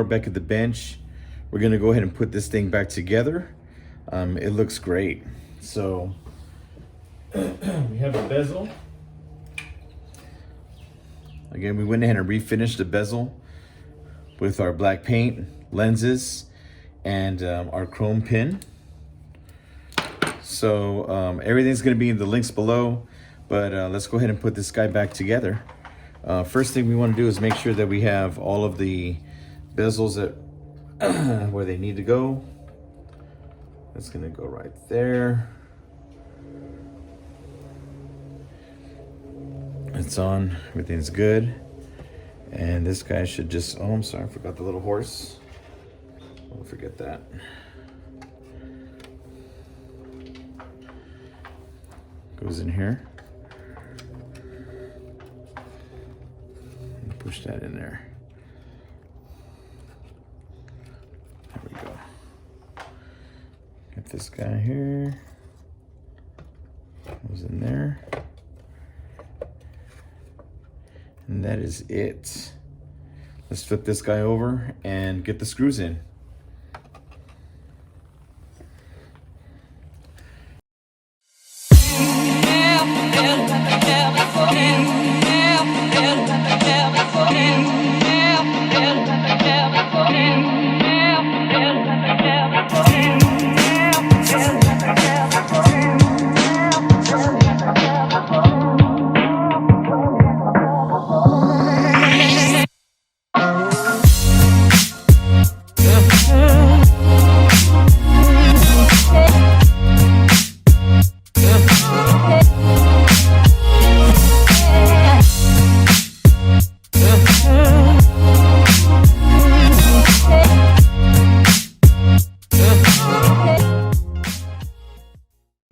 more back at the bench. We're gonna go ahead and put this thing back together. It looks great. So we have the bezel. Again, we went ahead and refinished the bezel with our black paint, lenses, and our chrome pin. So everything's gonna be in the links below, but let's go ahead and put this guy back together. First thing we wanna do is make sure that we have all of the bezels at where they need to go. That's gonna go right there. It's on, everything's good. And this guy should just, oh, I'm sorry, I forgot the little horse. Don't forget that. Goes in here. Push that in there. There we go. Get this guy here. Goes in there. And that is it. Let's flip this guy over and get the screws in.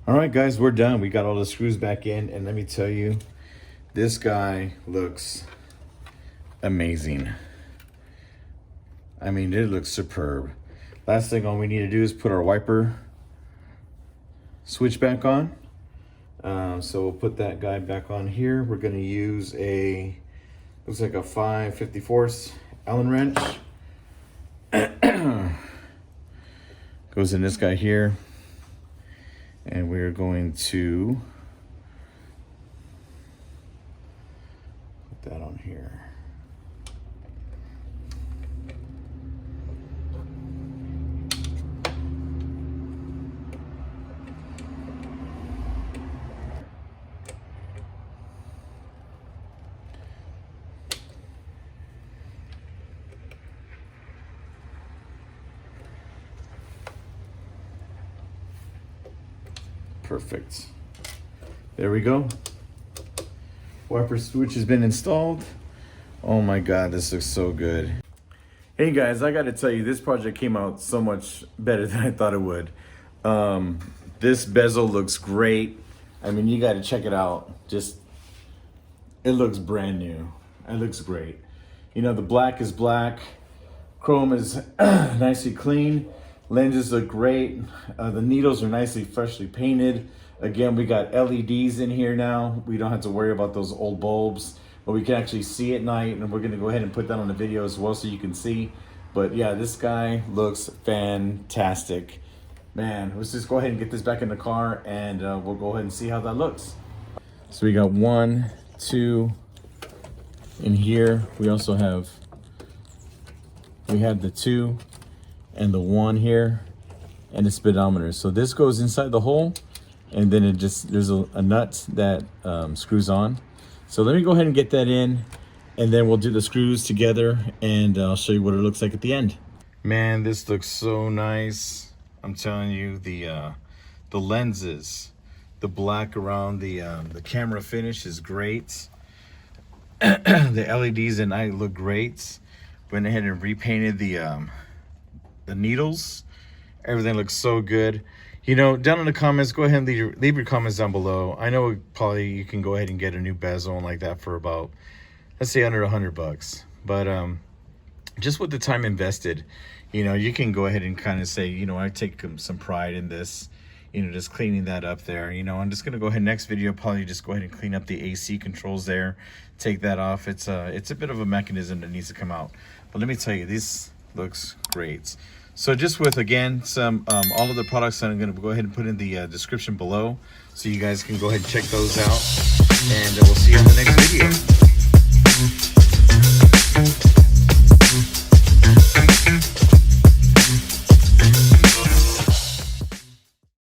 Alright guys, we're done. We got all the screws back in, and let me tell you, this guy looks amazing. I mean, it looks superb. Last thing all we need to do is put our wiper switch back on. So we'll put that guy back on here. We're going to use a, looks like a 5/54 Allen wrench. Goes in this guy here. And we're going to put that on here. Perfect. There we go. Wiper switch has been installed. Oh my God, this looks so good. Hey guys, I gotta tell you, this project came out so much better than I thought it would. This bezel looks great. I mean, you gotta check it out. Just, it looks brand new. It looks great. You know, the black is black. Chrome is nicely clean. Lenses look great. The needles are nicely freshly painted. Again, we got LEDs in here now. We don't have to worry about those old bulbs, but we can actually see at night, and we're gonna go ahead and put that on the video as well so you can see. But yeah, this guy looks fantastic. Man, let's just go ahead and get this back in the car, and we'll go ahead and see how that looks. So we got 1, 2 in here. We also have, we had the 2 and the 1 here, and the speedometer. So this goes inside the hole, and then it just, there's a nut that screws on. So let me go ahead and get that in, and then we'll do the screws together, and I'll show you what it looks like at the end. Man, this looks so nice. I'm telling you, the lenses, the black around the camera finish is great. The LEDs at night look great. Went ahead and repainted the needles. Everything looks so good. You know, down in the comments, go ahead and leave your comments down below. I know probably you can go ahead and get a new bezel like that for about, let's say, under $100. But just with the time invested, you know, you can go ahead and kind of say, you know, I take some pride in this, you know, just cleaning that up there. You know, I'm just gonna go ahead, next video, probably just go ahead and clean up the AC controls there, take that off. It's a bit of a mechanism that needs to come out. But let me tell you, this Looks great. So just with, again, some all of the products that I'm going to go ahead and put in the description below, so you guys can go ahead and check those out, and we'll see you in the next video.